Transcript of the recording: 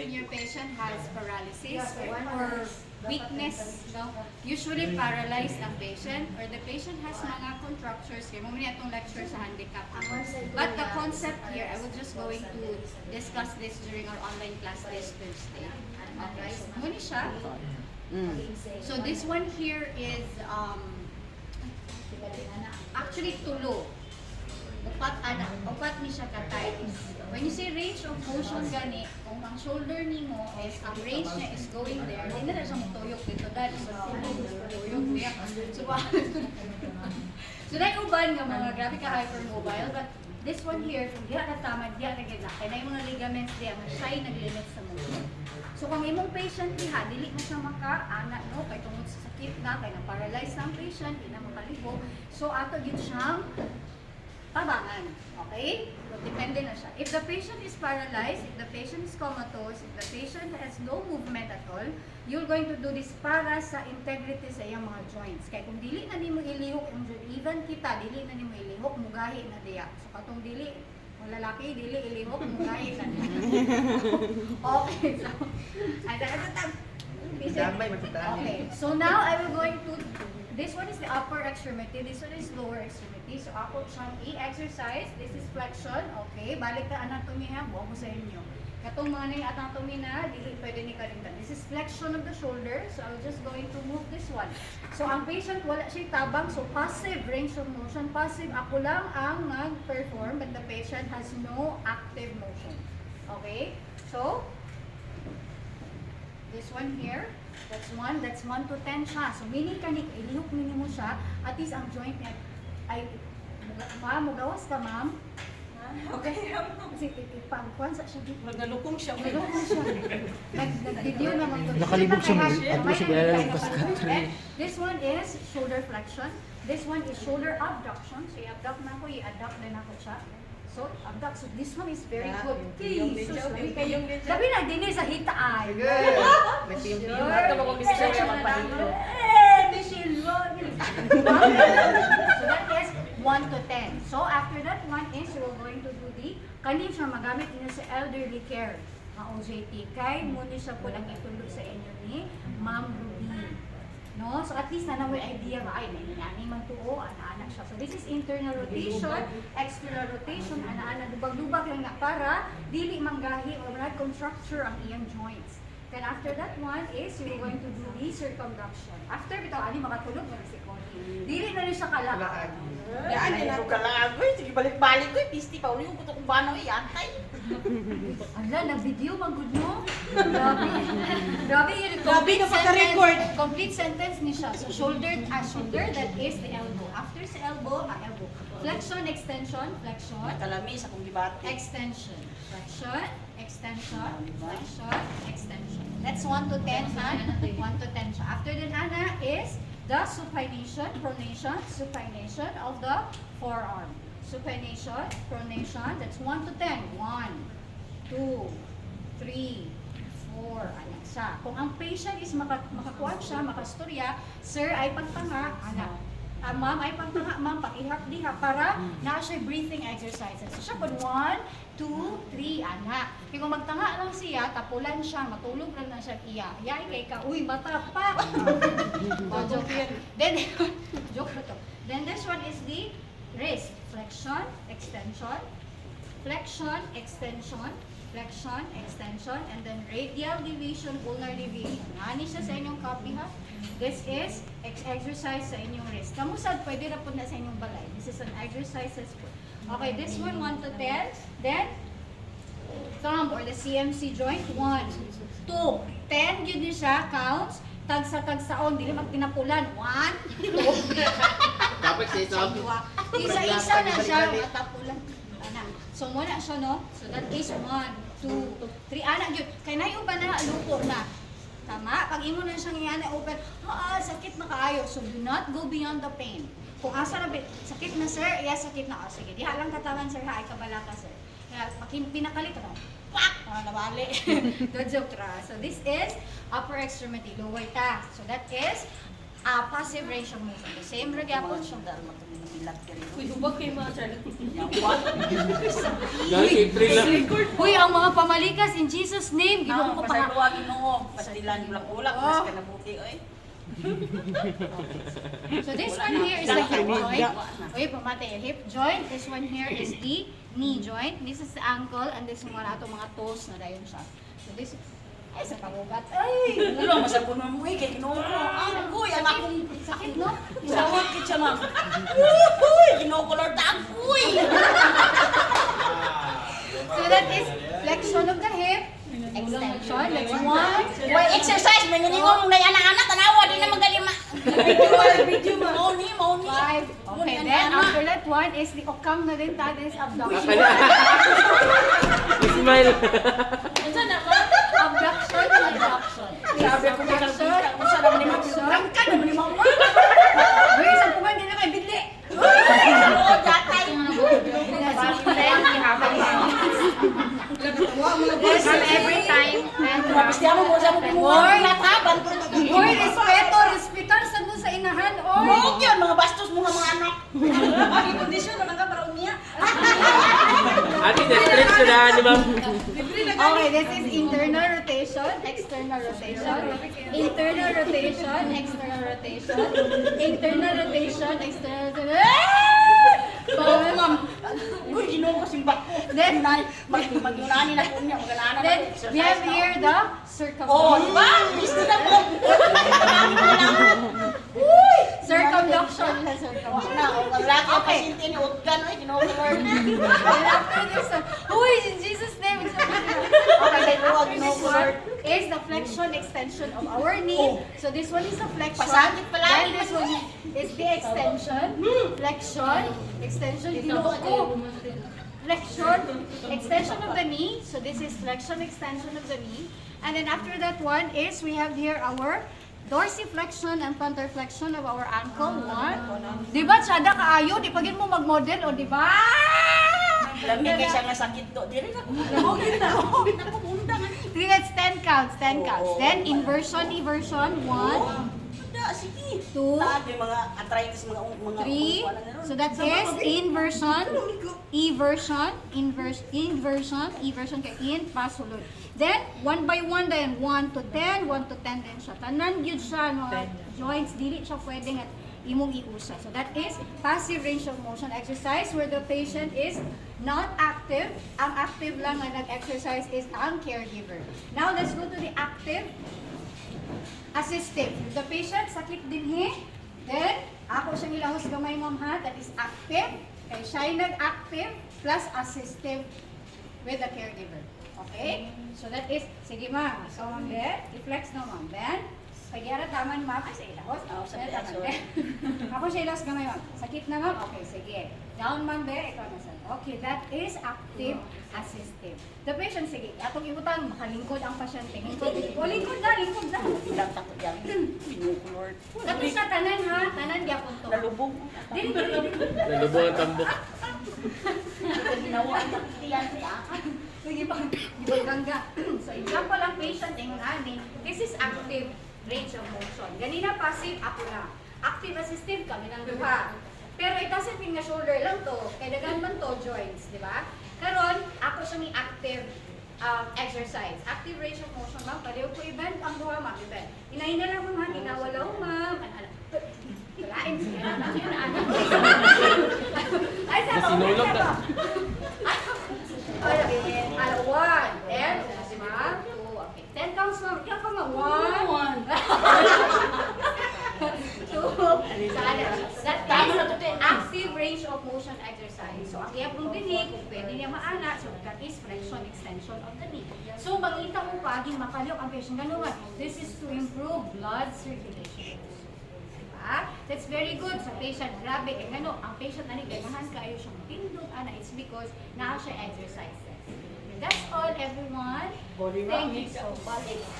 when your patient has paralysis or weakness, no? Usually paralyzed ang patient or the patient has mga contractures. Kaya mamaya itong lecture sa handicap. But the concept here, I was just going to discuss this during our online class this Thursday. Okay, muna siya. So this one here is actually tulo. Upat ni siya katay. When you say range of motion gani, kung ang shoulder nimo is, ang range niya is going there, hindi na siya matuyok dito dahil sa tuyok niya. So na uban nga mga grabe ka hypermobile, but this one here, kung diya katamad, diya nagigla, kaya na yung mga ligaments diya, siya nag-limit sa motion. So kung imong patient diha, dili na siya maka-anak, no? Kaya tungod sa sakit na, kaya na-paralyze ang patient, hindi na makaligo. So ato yun siyang tabangan. Okay? So, depende na siya. If the patient is paralyzed, if the patient is comatose, if the patient has no movement at all, you're going to do this para sa integrity sa iyang mga joints. Kaya kung dili na nimo ilihok, even kita, dili na nimo ilihok, mugahi na diya. So, katong dili, kung lalaki, dili ilihok, mugahi na diya. Okay, so, okay, so now I will going to, this one is the upper extremity, this one is lower extremity. So ako siyang i-exercise, this is flexion, okay. Balik ka anatomy ha, buo ko sa inyo. Katong mga na yung anatomy na, dili pwede ni kalimtan. This is flexion of the shoulder, so I'm just going to move this one. So ang patient, wala siya tabang, so passive range of motion. Passive, ako lang ang nag-perform, but the patient has no active motion. Okay, so this one here, that's 1 to 10 siya. So meaning kanik ilihok minimo siya, at least ang joint niya ay mugawas ka ma'am. Okay. Kasi ipangkuan sa siya dito. Nagalukong siya. Nag-video naman to. Nakalibog siya This one is shoulder flexion. This one is shoulder abduction. So i-abduct na ako, i-abduct din ako siya. So, abduct. So, this one is very good. Sabi na, din sa hita ay. Yung mga mo kung siya magpahilo. Michelle, so, that is 1 to 10. So, after that one is, we're going to do the, kanin siya magamit niyo sa elderly care, OJT. Kay, muna siya po lang itulog sa inyo ni Ma'am Ruby. No? So at least na may idea ba, ay, nangyayani man tuo, ana-anak siya. So this is internal rotation, external rotation, ana-anak, lubag-lubag lang na para dili manggahi o contracture ang iyang joints. Then after that one is, you're going to do the circumduction. After bitaw, ani makatulog na si Connie. Dili na rin siya kalakad. Yan, din ako kalakad. Sige, balik-balik ko. Pisti pa, uli yung puto kong bano, antay. Ala, na-video, magod mo. Grabe. Grabe yun. Grabe na pagka-record. Complete sentence ni siya. So, shoulder, that is the elbow. After sa elbow, elbow. Flexion, extension, flexion. Kalami sa kong dibate. Extension. Flexion, extension, flexion, extension. That's 1 to 10, ha? 1 to 10 siya. After that, Ana, is the supination, pronation, supination of the forearm. Supination, pronation, that's 1 to 10. 1, 2, 3, 4, anak siya. Kung ang patient is makakuha siya, makastorya, sir, ay pagtanga, anak. Ma'am, ay pagtanga, ma'am, pakihap diha para na siya breathing exercises. So siya po, 1, 2, 3, anak. Kaya kung magtanga lang siya, tapulan siya, matulog lang na siya iya. Yay, kay ka, uy, bata pa. Joke yan. Then, joke na to. Then this one is the wrist. Flexion, extension, flexion, extension, flexion, extension, and then radial deviation, ulnar deviation. Hani siya sa inyong copy ha? This is exercise sa inyong wrist. Kamusad, pwede na po na sa inyong balay. This is an exercises po. Okay, this one 1 to 10. Then, thumb or the CMC joint, 1, 2, 10 yun din siya, counts. Tagsa-tagsaon, dili magtinapulan. 1, 2, Dapat sa ito. isa-isa na siya, matapulan. So, muna siya, no? So, that is 1, 2, 3. Anak yun. Kaya na yung ba na, lupo na. Tama? Pag imo na siyang iyan open, sakit na kaayo. So, do not go beyond the pain. Kung asa na, sakit na sir, yes, sakit na. Sige, diha lang katawan sir, ha, ay kabala ka sir. Kaya, pinakalit, ano? Pak! Nabali. The joke ra. So, this is upper extremity, lower ta. So, that is passive range of motion. The same gyapon siya. Uy, hubag kayo mga channel. Dahil April lang. Uy, ang mga pamalikas in Jesus name, ginoo ko pa. Pasarduwa, Ginoo. Pastilan, bulak-bulak. Mas ka nabuti, oy. So this one here is the hip joint. Uy, pamate, hip joint. This one here is the knee joint. This is the ankle and this one ato mga toes na dayon siya. So this is ay sa pangugat. Ay, Ano, masabon mo eh, kay Ginoo ko. Uy, ang akong sakit no? isawag kit siya, ma'am. Uy, Ginoo ko, Lord, uy! So that is flexion of the hip, extension. That's one. Uy, exercise, may naniwang mong anak-anak, tanawa, di na magalima. Video, mauni. Five. Okay, then after that one is the okam na din, that is abduction. Smile. Abduction and adduction. Sabi ko, nakakita ko sa naman ni Ma'am. Rangka naman ni Ma'am. Uy, isang puman din na kay Bidli. Oo, gatay. This is every time. Tapos di ako mo sa mga Oy, nataban. Oy, respeto sa mo sa inahan, oy. Huwag yun, mga bastos mo mga anak. Ang kondisyon na nagkaparao niya. Ate, na-stretch ko na ni ma'am. Okay, this is internal rotation, external rotation, internal rotation, external rotation, internal rotation, external rotation. Ma'am, uy, Ginoo ko simba ko. Then, Mag-yunani na po niya, mag-anana na then po. we have here the Oh, di circumflexion. ba? Bisti na po. Circumduction. Na, ang laki ang pasyente ni Utgan, uy, Ginoo ko, Lord. And after this, uy, in Jesus' name. Okay, then after this one is the flexion extension of our knee. So this one is the flexion. Pasakit pala. Then this one is the extension. Flexion, extension, ginoo. Flexion, extension of the knee. So this is flexion, extension of the knee. And then after that one is we have here our dorsiflexion and plantarflexion of our ankle. One. Di ba, tsada kaayo? Di pagin mo mag-model, o di ba? Lamig kay siya nga sakit to. Diri na. Lamig na. Nakubunda nga. Three, that's 10 counts, 10 counts. Then inversion, eversion, 1, Da, sige. 2, Lahat may mga arthritis, mga 3. So that is inversion, eversion, eversion kay in, pasulod. Then, 1 by 1 din, 1 to 10 din siya. Tanan yun siya, no? Joints, dili siya pwede nga imong iusa. So that is passive range of motion exercise where the patient is not active. Ang active lang na nag-exercise is ang caregiver. Now, let's go to the active assistive. If the patient sakit dinhi, then ako siyang ilahos gamay ma'am ha, that is active. Kay siya nag-active plus assistive with the caregiver. Okay? So that is, sige ma'am, so ma'am Ben, i-flex na ma'am Ben. Pwede ara taman ma'am, ay sa ilahos. Sa Taman, ilahos. Ben. Ako siya ilahos gamay ma'am. Sakit na ma'am? Okay, sige. Down ma'am Ben, ikaw na sir. Okay, that is active assistive. The patient, sige, atong ibutang, makalingkod ang pasyente. Lingkod, lingkod na. Ilang takot yan. Ginoo ko, Lord. Tapos sa tanan ha, tanan gyapon to. Nalubog. Dili dili. Nalubo ang tambok. Ginawa ang taktiyan niya. Sige pa, gibaganga. So example ang patient ingon ani, this is active range of motion. Ganina passive ako na. Active assistive kami ng duha. Pero it doesn't mean nga shoulder lang to. Kaya dagan man to joints, di ba? Karon ako siya ni active exercise. Active range of motion ma'am. Pareho ko event ang duha ma'am event. Inahin na lang ma'am, ginawalaw ma'am. Walain siya na. Ay, sa Sinulog na. Okay, 1, then, ma'am, 2, okay. 10 counts ma'am. Kaya pa ma'am, 1, 2, that is active range of motion exercise. So, ang iyapong dinig, kung pwede niya maana, so that is flexion, extension of the knee. So, mangita mo paging makalok ang patient ganun. This is to improve blood circulation. Diba? That's very good sa patient. Grabe, kaya gano, ang patient na ganahan kayo siyang tindog, ana, it's because naa siya exercises. That's all, everyone. Thank you so much.